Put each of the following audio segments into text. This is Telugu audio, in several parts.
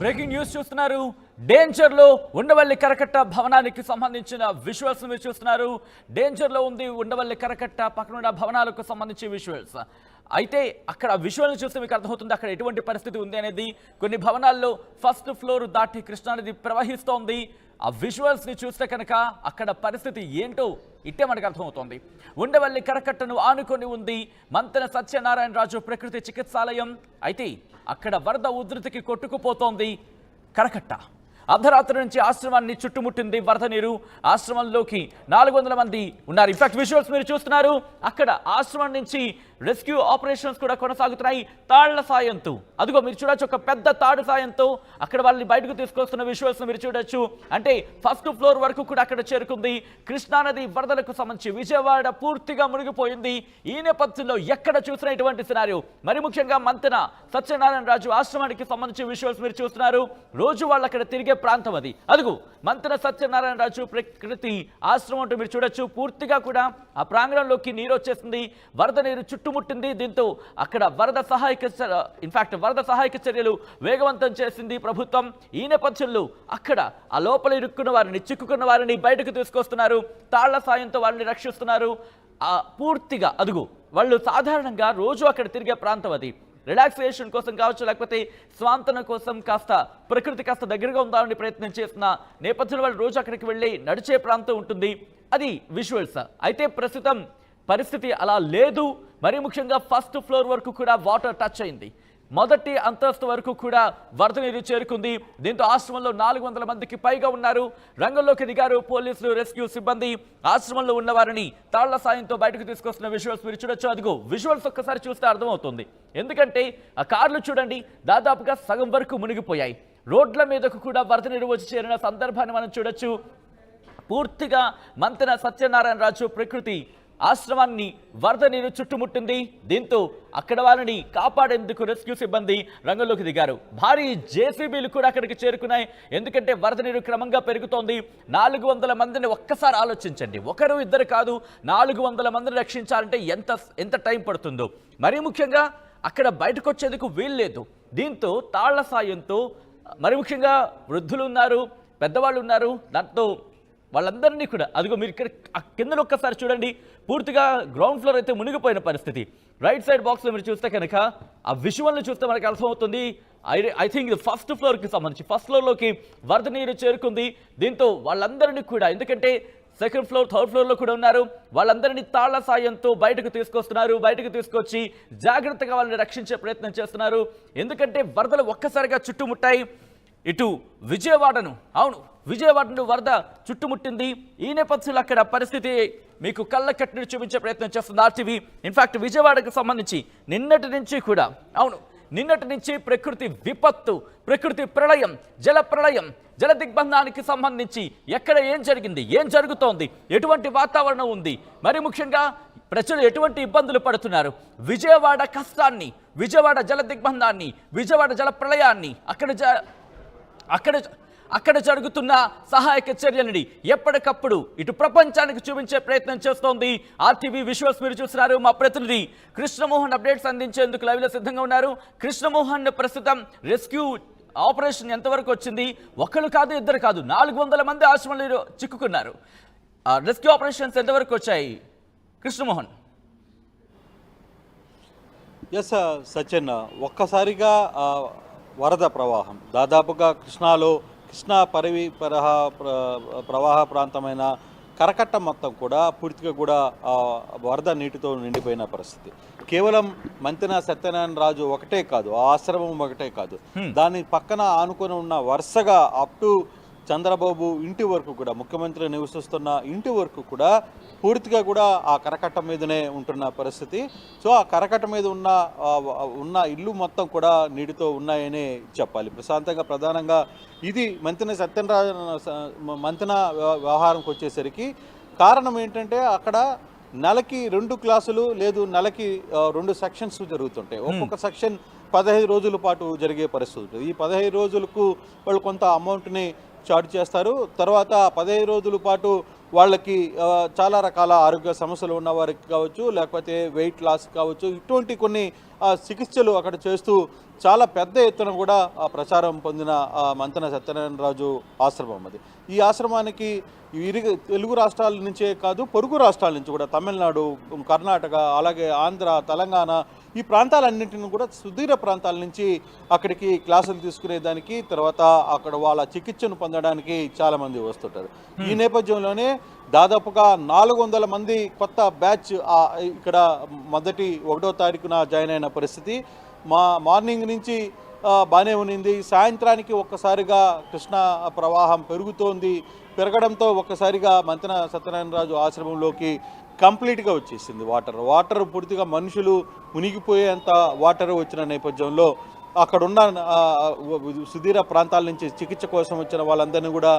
బ్రేకింగ్ న్యూస్ చూస్తున్నారు. డేంజర్ లో ఉండవల్లి కరకట్ట భవనానికి సంబంధించిన విజువల్స్ మీరు చూస్తున్నారు. డేంజర్ లో ఉంది ఉండవల్లి కరకట్ట పక్కనున్న భవనాలకు సంబంధించి విజువల్స్. అయితే అక్కడ విజువల్ని చూస్తే మీకు అర్థమవుతుంది అక్కడ ఎటువంటి పరిస్థితి ఉంది అనేది. కొన్ని భవనాల్లో ఫస్ట్ ఫ్లోర్ దాటి కృష్ణానది ప్రవహిస్తోంది. ఆ విజువల్స్ని చూస్తే కనుక అక్కడ పరిస్థితి ఏంటో ఇట్టే మనకు అర్థమవుతోంది. ఉండవల్లి కరకట్టను ఆనుకొని ఉంది మంతెన సత్యనారాయణ రాజు ప్రకృతి చికిత్సాలయం. అయితే అక్కడ వరద ఉధృతికి కొట్టుకుపోతోంది కరకట్ట. అర్ధరాత్రి నుంచి ఆశ్రమాన్ని చుట్టుముట్టింది వరద నీరు. ఆశ్రమంలోకి 400 మంది ఉన్నారు. ఇన్ఫాక్ట్ విజువల్స్ మీరు చూస్తున్నారు. అక్కడ ఆశ్రమం నుంచి రెస్క్యూ ఆపరేషన్స్ కూడా కొనసాగుతున్నాయి తాళ్ల సాయంతో. అదిగో మీరు చూడొచ్చు, ఒక పెద్ద తాడు సాయంతో అక్కడ వాళ్ళని బయటకు తీసుకొస్తున్న విజువల్స్ మీరు చూడొచ్చు. అంటే ఫస్ట్ ఫ్లోర్ వరకు కూడా అక్కడ చేరుకుంది. కృష్ణానది వరదలకు సంబంధించి విజయవాడ పూర్తిగా మునిగిపోయింది. ఈ నేపథ్యంలో ఎక్కడ చూసిన ఇటువంటి సినారియో. మరి ముఖ్యంగా మంతెన సత్యనారాయణ రాజు ఆశ్రమానికి సంబంధించి విజువల్స్ మీరు చూస్తున్నారు. రోజు వాళ్ళు అక్కడ తిరిగే ప్రాంతం అది. అదుగు మంతెన సత్యనారాయణ రాజు ప్రకృతి ఆశ్రమం అంటూ మీరు చూడొచ్చు. పూర్తిగా కూడా ఆ ప్రాంగణంలోకి నీరు వచ్చేసింది. వరద నీరు చుట్టుముట్టింది. దీంతో అక్కడ వరద సహాయక చర్యలు వేగవంతం చేసింది ప్రభుత్వం. ఈ నేపథ్యంలో అక్కడ ఆ లోపల ఇరుక్కున్న వారిని, చిక్కుకున్న వారిని బయటకు తీసుకొస్తున్నారు. తాళ్ల సాయంతో వారిని రక్షిస్తున్నారు. పూర్తిగా అదుగు వాళ్ళు సాధారణంగా రోజు అక్కడ తిరిగే ప్రాంతం అది. రిలాక్సేషన్ కోసం కావచ్చు, లేకపోతే స్వాంతన కోసం కాస్త ప్రకృతి కాస్త దగ్గరగా ఉందామని ప్రయత్నం చేస్తున్న నేపథ్యంలో వాళ్ళు రోజు అక్కడికి వెళ్ళి నడిచే ప్రాంతం ఉంటుంది. అది విజువల్స్. అయితే ప్రస్తుతం పరిస్థితి అలా లేదు. మరి ముఖ్యంగా ఫస్ట్ ఫ్లోర్ వరకు కూడా వాటర్ టచ్ అయింది. మొదటి అంతస్తు వరకు కూడా వరద నీరు చేరుకుంది. దీంతో ఆశ్రమంలో 400 మందికి పైగా ఉన్నారు. రంగంలోకి దిగారు పోలీసులు, రెస్క్యూ సిబ్బంది. ఆశ్రమంలో ఉన్న వారిని తాళ్ల సాయంతో బయటకు తీసుకొస్తున్న విజువల్స్ మీరు చూడొచ్చు. అదిగో విజువల్స్ ఒక్కసారి చూస్తే అర్థమవుతుంది. ఎందుకంటే ఆ కార్లు చూడండి, దాదాపుగా సగం వరకు మునిగిపోయాయి. రోడ్ల మీదకు కూడా వరద నీరు వచ్చి చేరిన సందర్భాన్ని మనం చూడొచ్చు. పూర్తిగా మంతెన సత్యనారాయణ రాజు ప్రకృతి ఆశ్రమాన్ని వరద నీరు చుట్టుముట్టింది. దీంతో అక్కడ వారిని కాపాడేందుకు రెస్క్యూ సిబ్బంది రంగంలోకి దిగారు. భారీ జేసీబీలు కూడా అక్కడికి చేరుకున్నాయి. ఎందుకంటే వరద నీరు క్రమంగా పెరుగుతోంది. 400 మందిని ఒక్కసారి ఆలోచించండి. ఒకరు ఇద్దరు కాదు, 400 మందిని రక్షించాలంటే ఎంత టైం పడుతుందో. మరీ ముఖ్యంగా అక్కడ బయటకు వచ్చేందుకు వీల్లేదు. దీంతో తాళ్ల సాయంతో మరి ముఖ్యంగా వృద్ధులు ఉన్నారు, పెద్దవాళ్ళు ఉన్నారు. దాంతో వాళ్ళందరినీ కూడా అదిగో మీరు ఇక్కడ కిందలో ఒక్కసారి చూడండి. పూర్తిగా గ్రౌండ్ ఫ్లోర్ అయితే మునిగిపోయిన పరిస్థితి. రైట్ సైడ్ బాక్స్లో మీరు చూస్తే కనుక ఆ విజువల్ని చూస్తే మనకు అర్థమవుతుంది. ఐ థింక్ ఇది ఫస్ట్ ఫ్లోర్కి సంబంధించి ఫస్ట్ ఫ్లోర్లోకి వరద నీరు చేరుకుంది. దీంతో వాళ్ళందరినీ కూడా, ఎందుకంటే సెకండ్ ఫ్లోర్, థర్డ్ ఫ్లోర్లో కూడా ఉన్నారు, వాళ్ళందరినీ తాళ్ల సాయంతో బయటకు తీసుకొస్తున్నారు. బయటకు తీసుకొచ్చి జాగ్రత్తగా వాళ్ళని రక్షించే ప్రయత్నం చేస్తున్నారు. ఎందుకంటే వరదలు ఒక్కసారిగా చుట్టుముట్టాయి ఇటు విజయవాడను. విజయవాడను వరద చుట్టుముట్టింది. ఈ నేపథ్యంలో అక్కడ పరిస్థితి మీకు కళ్ళ కట్టిని చూపించే ప్రయత్నం చేస్తుంది ఆర్టీవీ. ఇన్ఫాక్ట్ విజయవాడకు సంబంధించి నిన్నటి నుంచి కూడా నిన్నటి నుంచి ప్రకృతి విపత్తు, ప్రకృతి ప్రళయం, జల ప్రళయం, జల దిగ్బంధానికి సంబంధించి ఎక్కడ ఏం జరిగింది, ఏం జరుగుతోంది, ఎటువంటి వాతావరణం ఉంది, మరి ముఖ్యంగా ప్రజలు ఎటువంటి ఇబ్బందులు పడుతున్నారు, విజయవాడ కష్టాన్ని, విజయవాడ జల దిగ్బంధాన్ని, విజయవాడ జల ప్రళయాన్ని, అక్కడ జరుగుతున్న సహాయక చర్యలని ఎప్పటికప్పుడు ఇటు ప్రపంచానికి చూపించే ప్రయత్నం చేస్తోంది ఆర్టీవీ విజువల్స్. మీరు చూస్తున్నారు. మా ప్రతినిధి కృష్ణమోహన్ అప్డేట్స్ అందించేందుకు లైవ్లో సిద్ధంగా ఉన్నారు. కృష్ణమోహన్, ప్రస్తుతం రెస్క్యూ ఆపరేషన్ ఎంతవరకు వచ్చింది? ఒకళ్ళు కాదు, ఇద్దరు కాదు, 400 మంది ఆశ్రమంలో చిక్కుకున్నారు. రెస్క్యూ ఆపరేషన్స్ ఎంతవరకు వచ్చాయి కృష్ణమోహన్? ఎస్ సచిన్, ఒక్కసారిగా వరద ప్రవాహం దాదాపుగా కృష్ణా ప్రవాహ ప్రాంతమైన కరకట్ట మొత్తం కూడా పూర్తిగా కూడా వరద నీటితో నిండిపోయిన పరిస్థితి. కేవలం మంతెన సత్యనారాయణ రాజు ఒకటే కాదు, ఆ ఆశ్రమం ఒకటే కాదు, దాని పక్కన ఆనుకొని ఉన్న వరుసగా అప్ టు చంద్రబాబు ఇంటి వరకు కూడా, ముఖ్యమంత్రి నివసిస్తున్న ఇంటి వరకు కూడా పూర్తిగా కూడా ఆ కరకట్ట మీదనే ఉంటున్న పరిస్థితి. సో ఆ కరకట్ట మీద ఉన్న ఇల్లు మొత్తం కూడా నీటితో ఉన్నాయని చెప్పాలి. ప్రశాంతంగా ప్రధానంగా ఇది మంతెన వ్యవహారంకి వచ్చేసరికి కారణం ఏంటంటే అక్కడ నెలకి 2 క్లాసులు లేదు, నెలకి 2 సెక్షన్స్ జరుగుతుంటాయి. ఒక్కొక్క సెక్షన్ 15 రోజుల పాటు జరిగే పరిస్థితి ఉంటుంది. ఈ 15 రోజులకు వాళ్ళు కొంత అమౌంట్ని చార్జ్ చేస్తారు. తర్వాత 15 రోజుల పాటు వాళ్ళకి చాలా రకాల ఆరోగ్య సమస్యలు ఉన్న వారికి కావచ్చు, లేకపోతే వెయిట్ లాస్ కావచ్చు, ఇటువంటి కొన్ని చికిత్సలు అక్కడ చేస్తూ చాలా పెద్ద ఎత్తున కూడా ప్రచారం పొందిన మంతెన సత్యనారాయణ రాజు ఆశ్రమం అది. ఈ ఆశ్రమానికి తెలుగు రాష్ట్రాల నుంచే కాదు, పొరుగు రాష్ట్రాల నుంచి కూడా, తమిళనాడు, కర్ణాటక, అలాగే ఆంధ్ర, తెలంగాణ, ఈ ప్రాంతాలన్నింటిని కూడా సుదూర ప్రాంతాల నుంచి అక్కడికి క్లాసులు తీసుకునేదానికి, తర్వాత అక్కడ వాళ్ళ చికిత్సను పొందడానికి చాలామంది వస్తుంటారు. ఈ నేపథ్యంలోనే దాదాపుగా 400 మంది కొత్త బ్యాచ్ ఇక్కడ మొదటి 1వ తారీఖున జాయిన్ అయిన పరిస్థితి. మార్నింగ్ నుంచి బాగానే ఉన్నింది. సాయంత్రానికి ఒక్కసారిగా కృష్ణా ప్రవాహం పెరగడంతో ఒక్కసారిగా మంతెన సత్యనారాయణ రాజు ఆశ్రమంలోకి కంప్లీట్గా వచ్చేసింది వాటర్ పూర్తిగా మనుషులు మునిగిపోయేంత వాటర్ వచ్చిన నేపథ్యంలో అక్కడున్న సుదూర ప్రాంతాల నుంచి చికిత్స కోసం వచ్చిన వాళ్ళందరినీ కూడా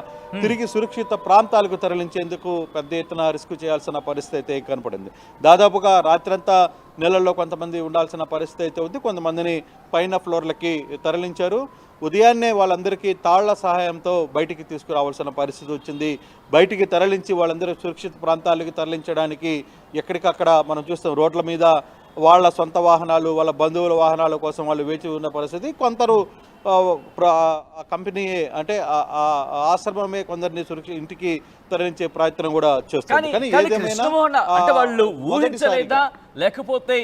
తిరిగి సురక్షిత ప్రాంతాలకు తరలించేందుకు పెద్ద ఎత్తున రిస్క్ చేయాల్సిన పరిస్థితి అయితే కనపడింది. దాదాపుగా రాత్రంతా నెలల్లో కొంతమంది ఉండాల్సిన పరిస్థితి అయితే ఉంది. కొంతమందిని పైన ఫ్లోర్లకి తరలించారు. ఉదయాన్నే వాళ్ళందరికీ తాళ్ల సహాయంతో బయటికి తీసుకురావాల్సిన పరిస్థితి వచ్చింది. బయటికి తరలించి వాళ్ళందరూ సురక్షిత ప్రాంతాలకు తరలించడానికి ఎక్కడికక్కడ మనం చూస్తాం రోడ్ల మీద వాళ్ళ సొంత వాహనాలు, వాళ్ళ బంధువుల వాహనాల కోసం వాళ్ళు వేచి ఉన్న పరిస్థితి. కొందరు కంపెనీ అంటే ఆశ్రమమే కొందరిని ఇంటికి తరలించే ప్రయత్నం కూడా చేస్తుంది. కానీ అంటే వాళ్ళు ఊహించలేదా, లేకపోతే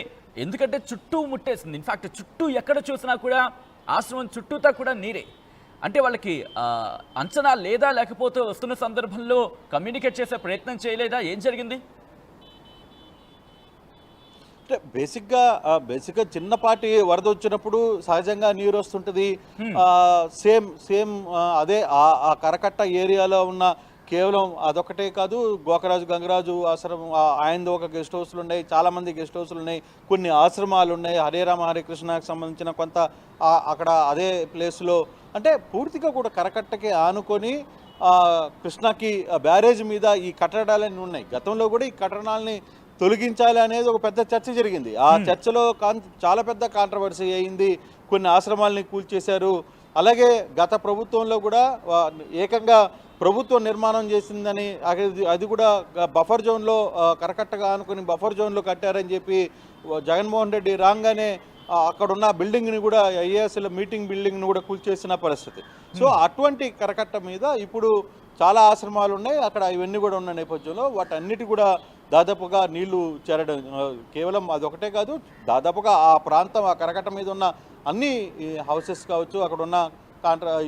ఎందుకంటే చుట్టూ ముట్టేసింది. ఇన్ఫాక్ట్ చుట్టూ ఎక్కడ చూసినా కూడా ఆశ్రమం చుట్టూతా కూడా నీరే. అంటే వాళ్ళకి అంచనా లేదా, లేకపోతే వస్తున్న సందర్భంలో కమ్యూనికేట్ చేసే ప్రయత్నం చేయలేదా? ఏం జరిగింది? అంటే బేసిక్గా చిన్నపాటి వరద వచ్చినప్పుడు సహజంగా నీరు వస్తుంటుంది. సేమ్ అదే ఆ కరకట్ట ఏరియాలో ఉన్న కేవలం అదొకటే కాదు, గోకరాజు గంగరాజు ఆశ్రమం ఆయనది ఒక గెస్ట్ హౌస్లు ఉన్నాయి, చాలామంది గెస్ట్ హౌస్లు ఉన్నాయి, కొన్ని ఆశ్రమాలు ఉన్నాయి. హరే రామ హరే కృష్ణకి సంబంధించిన కొంత అక్కడ అదే ప్లేస్లో అంటే పూర్తిగా కూడా కరకట్టకి ఆనుకొని కృష్ణాకి బ్యారేజ్ మీద ఈ కట్టడాలన్నీ ఉన్నాయి. గతంలో కూడా ఈ కట్టడాలని తొలగించాలి అనేది ఒక పెద్ద చర్చ జరిగింది. ఆ చర్చలో చాలా పెద్ద కాంట్రవర్సీ అయింది. కొన్ని ఆశ్రమాలని కూల్చేశారు. అలాగే గత ప్రభుత్వంలో కూడా ఏకంగా ప్రభుత్వం నిర్మాణం చేసిందని, అది కూడా బఫర్ జోన్లో కరకట్టగా అనుకుని బఫర్ జోన్లో కట్టారని చెప్పి జగన్మోహన్ రెడ్డి రాగానే అక్కడున్న బిల్డింగ్ని కూడా ఐఏఎస్ల మీటింగ్ బిల్డింగ్ని కూడా కూల్చేసిన పరిస్థితి. సో అటువంటి కరకట్ట మీద ఇప్పుడు చాలా ఆశ్రమాలు ఉన్నాయి. అక్కడ ఇవన్నీ కూడా ఉన్న నేపథ్యంలో వాటన్నిటి కూడా దాదాపుగా నీళ్లు చేరడం, కేవలం అదొకటే కాదు, దాదాపుగా ఆ ప్రాంతం ఆ కరకట్ట మీద ఉన్న అన్ని హౌసెస్ కావచ్చు, అక్కడున్న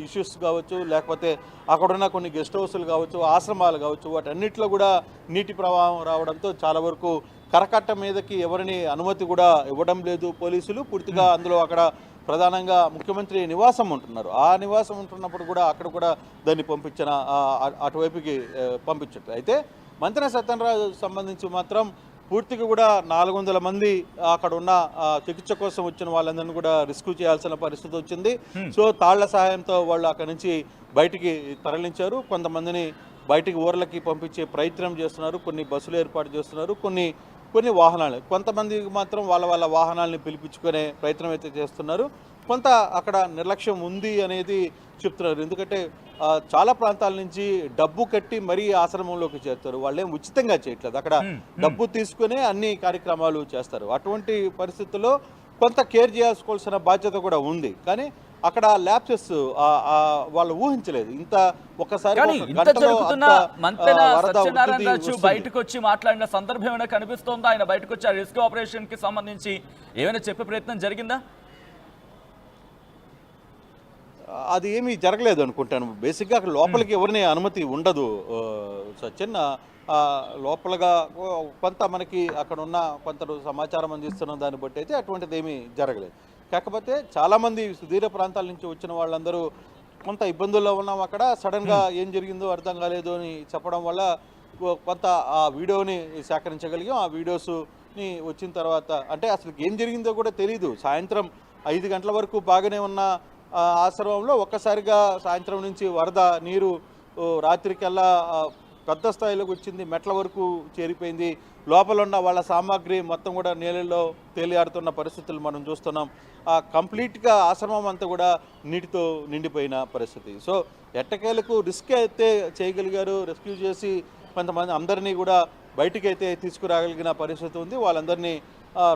ఇష్యూస్ కావచ్చు, లేకపోతే అక్కడున్న కొన్ని గెస్ట్ హౌస్లు కావచ్చు, ఆశ్రమాలు కావచ్చు, వాటన్నిటిలో కూడా నీటి ప్రవాహం రావడంతో చాలా వరకు కరకట్ట మీదకి ఎవరిని అనుమతి కూడా ఇవ్వడం లేదు పోలీసులు. పూర్తిగా అందులో అక్కడ ప్రధానంగా ముఖ్యమంత్రి నివాసం ఉంటున్నారు. ఆ నివాసం ఉంటున్నప్పుడు కూడా అక్కడ కూడా దాన్ని అటువైపుకి పంపించట్లేదు. అయితే మంతెన సత్యనారాయణ సంబంధించి మాత్రం పూర్తిగా కూడా 400 మంది అక్కడ ఉన్న చికిత్స కోసం వచ్చిన వాళ్ళందరినీ కూడా రెస్క్యూ చేయాల్సిన పరిస్థితి వచ్చింది. సో తాళ్ల సహాయంతో వాళ్ళు అక్కడి నుంచి బయటికి తరలించారు. కొంతమందిని బయటికి ఊర్లకి పంపించే ప్రయత్నం చేస్తున్నారు. కొన్ని బస్సులు ఏర్పాటు చేస్తున్నారు, కొన్ని వాహనాలు, కొంతమందికి మాత్రం వాళ్ళ వాహనాలని పిలిపించుకునే ప్రయత్నం అయితే చేస్తున్నారు. కొంత అక్కడ నిర్లక్ష్యం ఉంది అనేది చెప్తున్నారు. ఎందుకంటే చాలా ప్రాంతాల నుంచి డబ్బు కట్టి మరీ ఆశ్రమంలోకి చేస్తారు. వాళ్ళేం ఉచితంగా చేయట్లేదు, అక్కడ డబ్బు తీసుకునే అన్ని కార్యక్రమాలు చేస్తారు. అటువంటి పరిస్థితుల్లో కొంత కేర్ చేసుకోవాల్సిన బాధ్యత కూడా ఉంది. కానీ అక్కడ ల్యాప్సెస్ వాళ్ళు ఊహించలేదు. ఇంత ఒకసారి బయటకు వచ్చి మాట్లాడిన సందర్భం ఏమైనా కనిపిస్తోందా? ఆయన బయటకు వచ్చి ఆ రిస్క్ ఆపరేషన్ కి సంబంధించి ఏమైనా చెప్పే ప్రయత్నం జరిగిందా? అది ఏమీ జరగలేదు అనుకుంటాను. బేసిక్గా అక్కడ లోపలికి ఎవరిని అనుమతి ఉండదు సచిన్. లోపలగా కొంత మనకి అక్కడ ఉన్న కొంత సమాచారం అందిస్తున్న దాన్ని బట్టి అయితే అటువంటిది ఏమీ జరగలేదు. కాకపోతే చాలామంది సుదూర ప్రాంతాల నుంచి వచ్చిన వాళ్ళందరూ కొంత ఇబ్బందుల్లో ఉన్నాం, అక్కడ సడన్గా ఏం జరిగిందో అర్థం కాలేదు అని చెప్పడం వల్ల కొంత ఆ వీడియోని సేకరించగలిగాం. ఆ వీడియోస్ని వచ్చిన తర్వాత అంటే అసలు ఏం జరిగిందో కూడా తెలీదు. సాయంత్రం 5 గంటల వరకు బాగానే ఉన్న ఆశ్రమంలో ఒక్కసారిగా సాయంత్రం నుంచి వరద నీరు రాత్రికల్లా పెద్ద స్థాయిలోకి వచ్చింది, మెట్ల వరకు చేరిపోయింది. లోపల ఉన్న వాళ్ళ సామాగ్రి మొత్తం కూడా నీళ్ళల్లో తేలియాడుతున్న పరిస్థితులు మనం చూస్తున్నాం. కంప్లీట్గా ఆశ్రమం అంతా కూడా నీటితో నిండిపోయిన పరిస్థితి. సో ఎట్టకేలకు రిస్క్ అయితే చేయగలిగారు, రెస్క్యూ చేసి కొంతమంది అందరినీ కూడా బయటికి అయితే తీసుకురాగలిగిన పరిస్థితి ఉంది. వాళ్ళందరినీ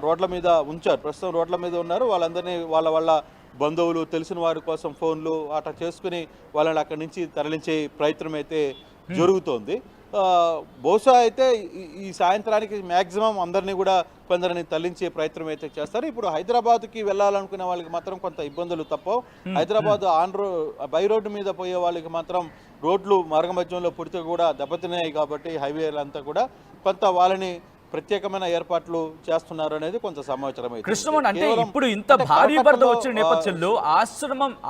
రోడ్ల మీద ఉంచారు, ప్రస్తుతం రోడ్ల మీద ఉన్నారు. వాళ్ళందరినీ వాళ్ళ బంధువులు తెలిసిన వారి కోసం ఫోన్లు అట్లా చేసుకుని వాళ్ళని అక్కడి నుంచి తరలించే ప్రయత్నం అయితే జరుగుతోంది. బహుశా అయితే ఈ సాయంత్రానికి మ్యాక్సిమం అందరినీ కూడా కొందరిని తరలించే ప్రయత్నం అయితే చేస్తారు. ఇప్పుడు హైదరాబాద్కి వెళ్ళాలనుకునే వాళ్ళకి మాత్రం కొంత ఇబ్బందులు తప్పవు. హైదరాబాద్ బై రోడ్డు మీద పోయే వాళ్ళకి మాత్రం రోడ్లు మార్గమధ్యంలో పూర్తిగా కూడా దెబ్బతిన్నాయి కాబట్టి హైవేలంతా కూడా కొంత వాళ్ళని ప్రత్యేకమైన ఏర్పాట్లు చేస్తున్నారు అనేది కొంత సమాచారం. కృష్ణమోహన్, అంటే ఇప్పుడు ఇంత భారీ వరద వచ్చిన నేపథ్యంలో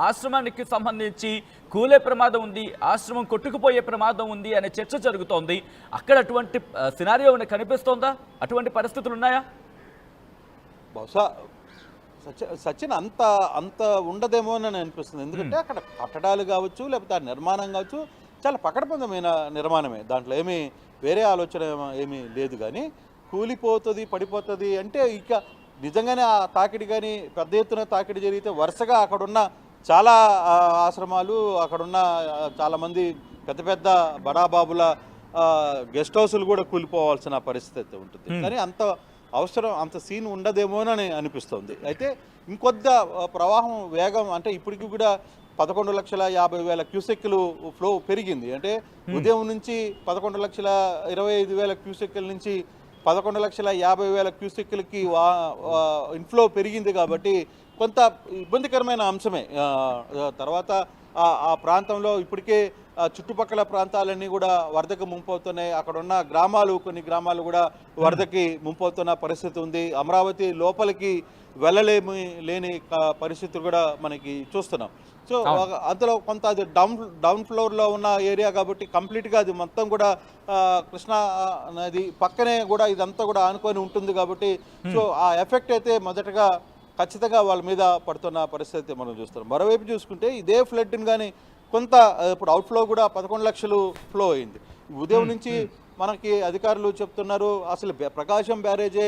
ఆశ్రమానికి సంబంధించి కూలే ప్రమాదం ఉంది, ఆశ్రమం కొట్టుకుపోయే ప్రమాదం ఉంది అనే చర్చ జరుగుతోంది. అక్కడ అటువంటి సినారియో కనిపిస్తోందా? అటువంటి పరిస్థితులు ఉన్నాయా? బహుశా సచిన్ అంత ఉండదేమోనని అనిపిస్తుంది. ఎందుకంటే అక్కడ కట్టడాలు కావచ్చు, లేకపోతే ఆ నిర్మాణం కావచ్చు, చాలా పకడ్బందమైన నిర్మాణమే. దాంట్లో ఏమీ వేరే ఆలోచన ఏమీ లేదు. కానీ కూలిపోతుంది, పడిపోతుంది అంటే ఇక నిజంగానే ఆ తాకిడి కానీ పెద్ద ఎత్తున తాకిడి జరిగితే వరుసగా అక్కడున్న చాలా ఆశ్రమాలు, అక్కడున్న చాలామంది పెద్ద బడాబాబుల గెస్ట్ హౌస్లు కూడా కూలిపోవాల్సిన పరిస్థితి ఉంటుంది. కానీ అంత సీన్ ఉండదేమోనని అనిపిస్తుంది. అయితే ఇంకొద్ద ప్రవాహం వేగం అంటే ఇప్పటికి కూడా 11,50,000 క్యూసెక్లు ఫ్లో పెరిగింది. అంటే ఉదయం నుంచి 11,25,000 క్యూసెక్ల నుంచి 11,50,000 క్యూసెక్లకి ఇన్ఫ్లో పెరిగింది. కాబట్టి కొంత ఇబ్బందికరమైన అంశమే. తర్వాత ఆ ప్రాంతంలో ఇప్పటికే చుట్టుపక్కల ప్రాంతాలన్నీ కూడా వరదకు ముంపవుతున్నాయి. అక్కడ ఉన్న కొన్ని గ్రామాలు కూడా వరదకి ముంపవుతున్న పరిస్థితి ఉంది. అమరావతి లోపలికి లేని పరిస్థితులు కూడా మనకి చూస్తున్నాం. సో అందులో కొంత అది డౌన్ ఫ్లోర్లో ఉన్న ఏరియా కాబట్టి కంప్లీట్గా అది మొత్తం కూడా కృష్ణా నది పక్కనే కూడా ఇదంతా కూడా ఆనుకొని ఉంటుంది కాబట్టి సో ఆ ఎఫెక్ట్ అయితే మొదటగా ఖచ్చితంగా వాళ్ళ మీద పడుతున్న పరిస్థితి మనం చూస్తున్నాం. మరోవైపు చూసుకుంటే ఇదే ఫ్లడ్ని కానీ కొంత ఇప్పుడు అవుట్ఫ్లో కూడా 11 లక్షలు ఫ్లో అయింది. ఉదయం నుంచి మనకి అధికారులు చెప్తున్నారు అసలు ప్రకాశం బ్యారేజే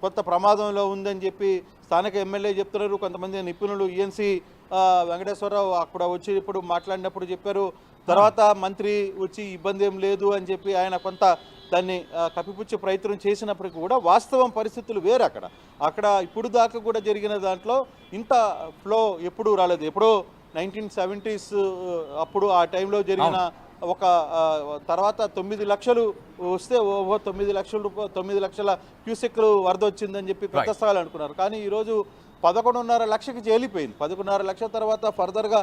కొత్త ప్రమాదంలో ఉందని చెప్పి స్థానిక ఎమ్మెల్యే చెప్తున్నారు. కొంతమంది నిపుణులు ఈఎన్సీ వెంకటేశ్వరరావు అక్కడ వచ్చి ఇప్పుడు మాట్లాడినప్పుడు చెప్పారు. తర్వాత మంత్రి వచ్చి ఇబ్బంది ఏం లేదు అని చెప్పి ఆయన కొంత దాన్ని కప్పిపుచ్చే ప్రయత్నం చేసినప్పటికీ కూడా వాస్తవం పరిస్థితులు వేరు. అక్కడ ఇప్పుడు దాకా కూడా జరిగిన దాంట్లో ఇంత ఫ్లో ఎప్పుడూ రాలేదు. ఎప్పుడో 1970s అప్పుడు ఆ టైంలో జరిగిన ఒక తర్వాత 9 లక్షలు వస్తే 9 లక్షల క్యూసెక్లు వరద వచ్చిందని చెప్పి పెద్ద స్థాయిలో అనుకున్నారు. కానీ ఈరోజు 11.5 లక్షకి చేలిపోయింది. 11.5 లక్షల తర్వాత ఫర్దర్గా